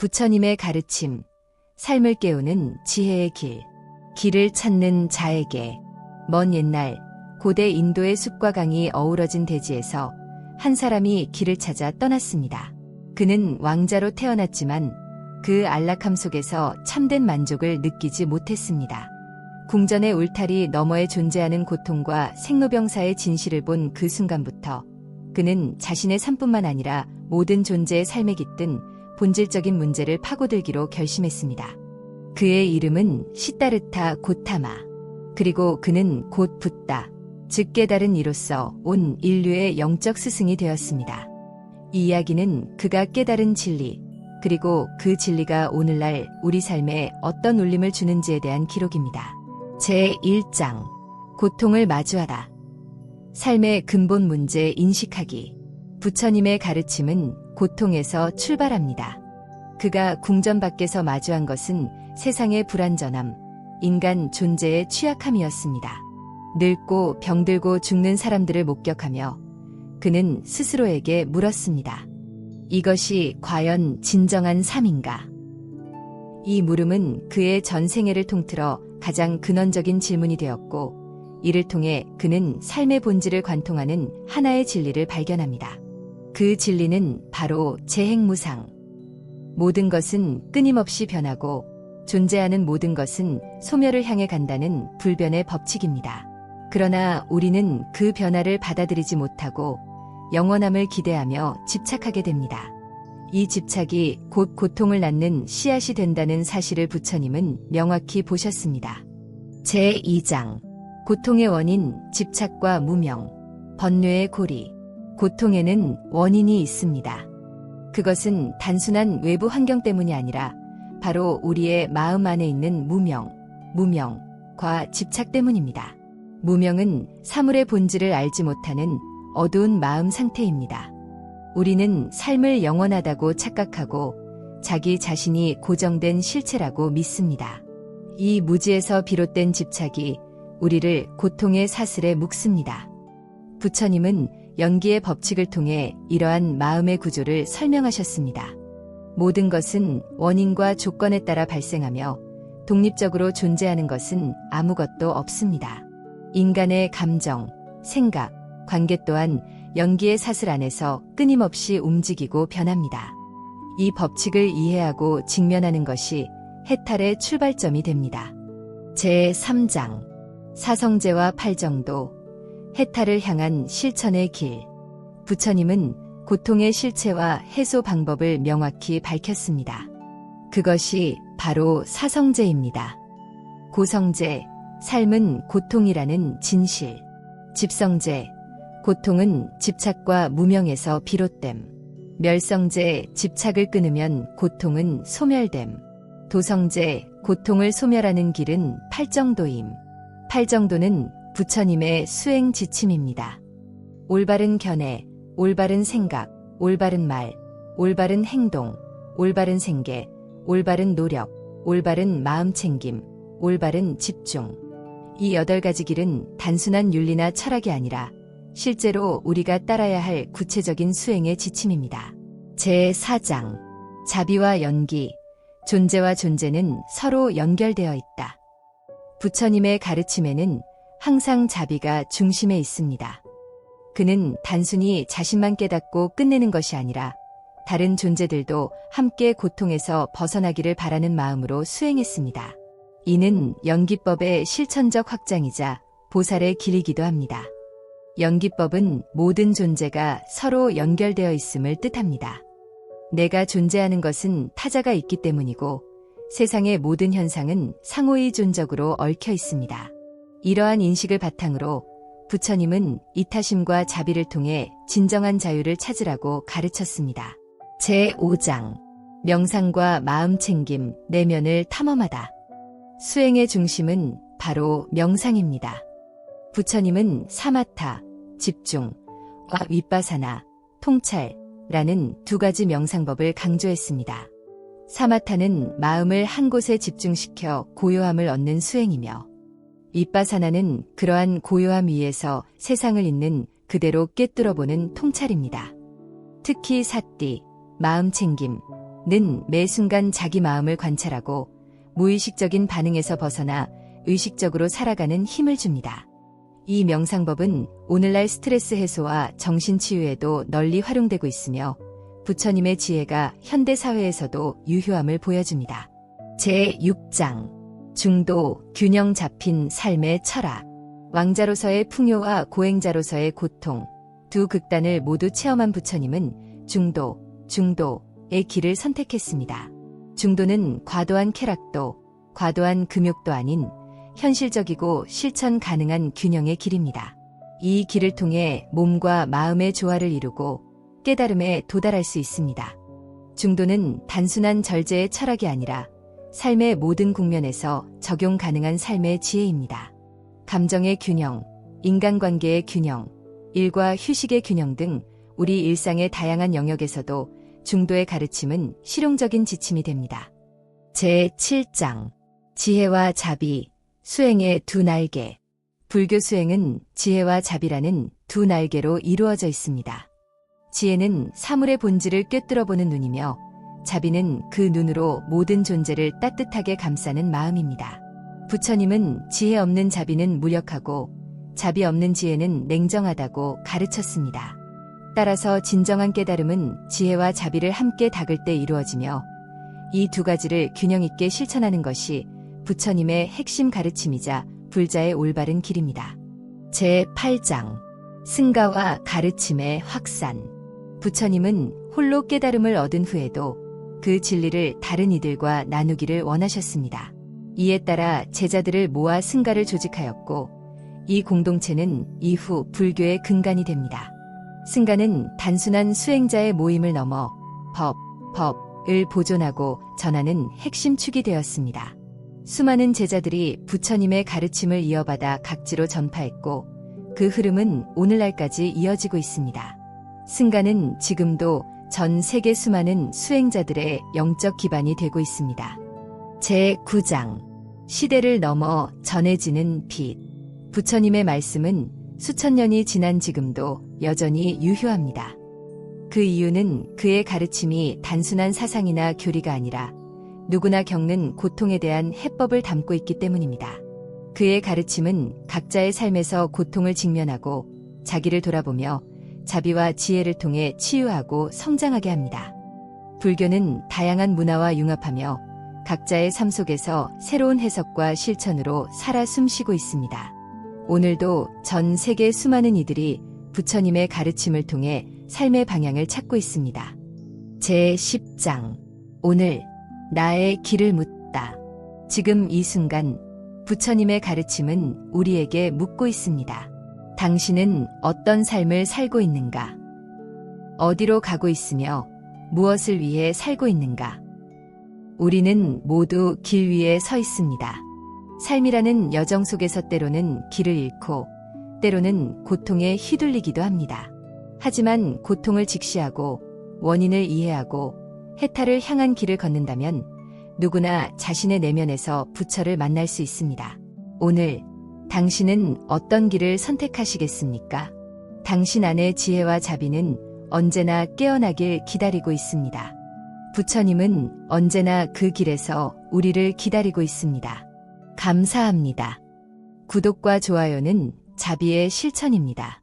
부처님의 가르침, 삶을 깨우는 지혜의 길, 길을 찾는 자에게. 먼 옛날 고대 인도의 숲과 강이 어우러진 대지에서 한 사람이 길을 찾아 떠났습니다. 그는 왕자로 태어났지만 그 안락함 속에서 참된 만족을 느끼지 못했습니다. 궁전의 울타리 너머에 존재하는 고통과 생로병사의 진실을 본 그 순간부터 그는 자신의 삶뿐만 아니라 모든 존재의 삶에 깃든 본질적인 문제를 파고들기로 결심했습니다. 그의 이름은 시다르타 고타마. 그리고 그는 곧 붓다, 즉 깨달은 이로써 온 인류의 영적 스승이 되었습니다. 이 이야기는 그가 깨달은 진리, 그리고 그 진리가 오늘날 우리 삶에 어떤 울림을 주는지에 대한 기록입니다. 제1장, 고통을 마주하다. 삶의 근본 문제 인식하기. 부처님의 가르침은 고통에서 출발합니다. 그가 궁전 밖에서 마주한 것은 세상의 불완전함, 인간 존재의 취약함이었습니다. 늙고 병들고 죽는 사람들을 목격하며 그는 스스로에게 물었습니다. 이것이 과연 진정한 삶인가? 이 물음은 그의 전생애를 통틀어 가장 근원적인 질문이 되었고, 이를 통해 그는 삶의 본질을 관통하는 하나의 진리를 발견합니다. 그 진리는 바로 재행무상. 모든 것은 끊임없이 변하고 존재하는 모든 것은 소멸을 향해 간다는 불변의 법칙입니다. 그러나 우리는 그 변화를 받아들이지 못하고 영원함을 기대하며 집착하게 됩니다. 이 집착이 곧 고통을 낳는 씨앗이 된다는 사실을 부처님은 명확히 보셨습니다. 제2장, 고통의 원인, 집착과 무명, 번뇌의 고리. 고통에는 원인이 있습니다. 그것은 단순한 외부 환경 때문이 아니라 바로 우리의 마음 안에 있는 무명과 집착 때문입니다. 무명은 사물의 본질을 알지 못하는 어두운 마음 상태입니다. 우리는 삶을 영원하다고 착각하고 자기 자신이 고정된 실체라고 믿습니다. 이 무지에서 비롯된 집착이 우리를 고통의 사슬에 묶습니다. 부처님은 연기의 법칙을 통해 이러한 마음의 구조를 설명하셨습니다. 모든 것은 원인과 조건에 따라 발생하며 독립적으로 존재하는 것은 아무것도 없습니다. 인간의 감정, 생각, 관계 또한 연기의 사슬 안에서 끊임없이 움직이고 변합니다. 이 법칙을 이해하고 직면하는 것이 해탈의 출발점이 됩니다. 제3장, 사성제와 팔정도, 해탈을 향한 실천의 길. 부처님은 고통의 실체와 해소 방법을 명확히 밝혔습니다. 그것이 바로 사성제입니다. 고성제, 삶은 고통이라는 진실. 집성제, 고통은 집착과 무명에서 비롯됨. 멸성제, 집착을 끊으면 고통은 소멸됨. 도성제, 고통을 소멸하는 길은 팔정도임. 팔정도는 부처님의 수행 지침입니다. 올바른 견해, 올바른 생각, 올바른 말, 올바른 행동, 올바른 생계, 올바른 노력, 올바른 마음챙김, 올바른 집중. 이 8가지 길은 단순한 윤리나 철학이 아니라 실제로 우리가 따라야 할 구체적인 수행의 지침입니다. 제4장, 자비와 연기, 존재와 존재는 서로 연결되어 있다. 부처님의 가르침에는 항상 자비가 중심에 있습니다. 그는 단순히 자신만 깨닫고 끝내는 것이 아니라 다른 존재들도 함께 고통에서 벗어나기를 바라는 마음으로 수행했습니다. 이는 연기법의 실천적 확장이자 보살의 길이기도 합니다. 연기법은 모든 존재가 서로 연결되어 있음을 뜻합니다. 내가 존재하는 것은 타자가 있기 때문이고 세상의 모든 현상은 상호이존적으로 얽혀 있습니다. 이러한 인식을 바탕으로 부처님은 이타심과 자비를 통해 진정한 자유를 찾으라고 가르쳤습니다. 제5장, 명상과 마음챙김, 내면을 탐험하다. 수행의 중심은 바로 명상입니다. 부처님은 사마타, 집중과 윗바사나, 통찰라는 2가지 명상법을 강조했습니다. 사마타는 마음을 한 곳에 집중시켜 고요함을 얻는 수행이며, 윗바사나는 그러한 고요함 위에서 세상을 있는 그대로 꿰뚫어보는 통찰입니다. 특히 사띠, 마음챙김, 매 순간 자기 마음을 관찰하고 무의식적인 반응에서 벗어나 의식적으로 살아가는 힘을 줍니다. 이 명상법은 오늘날 스트레스 해소와 정신치유에도 널리 활용되고 있으며 부처님의 지혜가 현대사회에서도 유효함을 보여줍니다. 제6장 중도, 균형 잡힌 삶의 철학. 왕자로서의 풍요와 고행자로서의 고통, 두 극단을 모두 체험한 부처님은 중도의 길을 선택했습니다. 중도는 과도한 쾌락도, 과도한 금욕도 아닌 현실적이고 실천 가능한 균형의 길입니다. 이 길을 통해 몸과 마음의 조화를 이루고 깨달음에 도달할 수 있습니다. 중도는 단순한 절제의 철학이 아니라 삶의 모든 국면에서 적용 가능한 삶의 지혜입니다. 감정의 균형, 인간관계의 균형, 일과 휴식의 균형 등 우리 일상의 다양한 영역에서도 중도의 가르침은 실용적인 지침이 됩니다. 제7장 지혜와 자비, 수행의 두 날개. 불교 수행은 지혜와 자비라는 두 날개로 이루어져 있습니다. 지혜는 사물의 본질을 꿰뚫어보는 눈이며 자비는 그 눈으로 모든 존재를 따뜻하게 감싸는 마음입니다. 부처님은 지혜 없는 자비는 무력하고 자비 없는 지혜는 냉정하다고 가르쳤습니다. 따라서 진정한 깨달음은 지혜와 자비를 함께 닦을 때 이루어지며 이 두 가지를 균형 있게 실천하는 것이 부처님의 핵심 가르침이자 불자의 올바른 길입니다. 제8장 승가와 가르침의 확산. 부처님은 홀로 깨달음을 얻은 후에도 그 진리를 다른 이들과 나누기를 원하셨습니다. 이에 따라 제자들을 모아 승가를 조직하였고 이 공동체는 이후 불교의 근간이 됩니다. 승가는 단순한 수행자의 모임을 넘어 법을 보존하고 전하는 핵심 축이 되었습니다. 수많은 제자들이 부처님의 가르침을 이어받아 각지로 전파했고 그 흐름은 오늘날까지 이어지고 있습니다. 승가는 지금도 전 세계 수많은 수행자들의 영적 기반이 되고 있습니다. 제9장 시대를 넘어 전해지는 빛. 부처님의 말씀은 수천 년이 지난 지금도 여전히 유효합니다. 그 이유는 그의 가르침이 단순한 사상이나 교리가 아니라 누구나 겪는 고통에 대한 해법을 담고 있기 때문입니다. 그의 가르침은 각자의 삶에서 고통을 직면하고 자기를 돌아보며 자비와 지혜를 통해 치유하고 성장하게 합니다. 불교는 다양한 문화와 융합하며 각자의 삶 속에서 새로운 해석과 실천으로 살아 숨쉬고 있습니다. 오늘도 전 세계 수많은 이들이 부처님의 가르침을 통해 삶의 방향을 찾고 있습니다. 제10장 오늘 나의 길을 묻다. 지금 이 순간 부처님의 가르침은 우리에게 묻고 있습니다. 당신은 어떤 삶을 살고 있는가? 어디로 가고 있으며 무엇을 위해 살고 있는가? 우리는 모두 길 위에 서 있습니다. 삶이라는 여정 속에서 때로는 길을 잃고 때로는 고통에 휘둘리기도 합니다. 하지만 고통을 직시하고 원인을 이해하고 해탈을 향한 길을 걷는다면 누구나 자신의 내면에서 부처를 만날 수 있습니다. 오늘 당신은 어떤 길을 선택하시겠습니까? 당신 안의 지혜와 자비는 언제나 깨어나길 기다리고 있습니다. 부처님은 언제나 그 길에서 우리를 기다리고 있습니다. 감사합니다. 구독과 좋아요는 자비의 실천입니다.